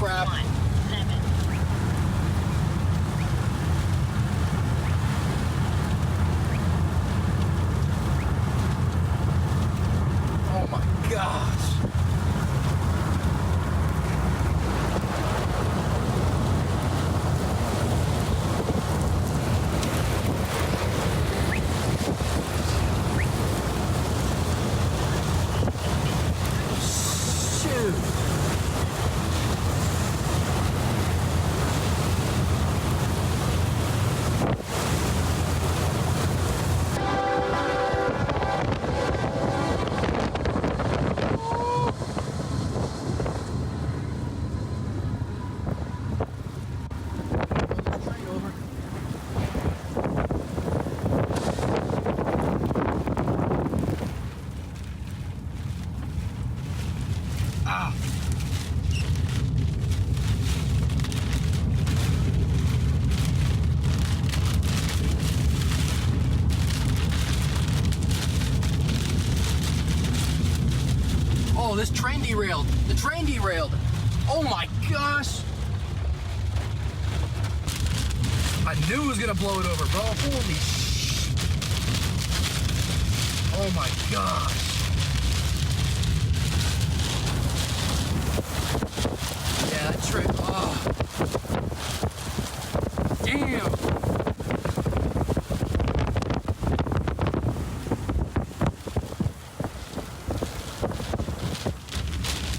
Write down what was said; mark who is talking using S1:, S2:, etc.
S1: crap.
S2: 17.
S1: Oh my gosh. Shoot. Oh, this train derailed. The train derailed. Oh my gosh. I knew it was gonna blow it over, bro. Holy sh! Oh my gosh. Yeah, that train. Oh.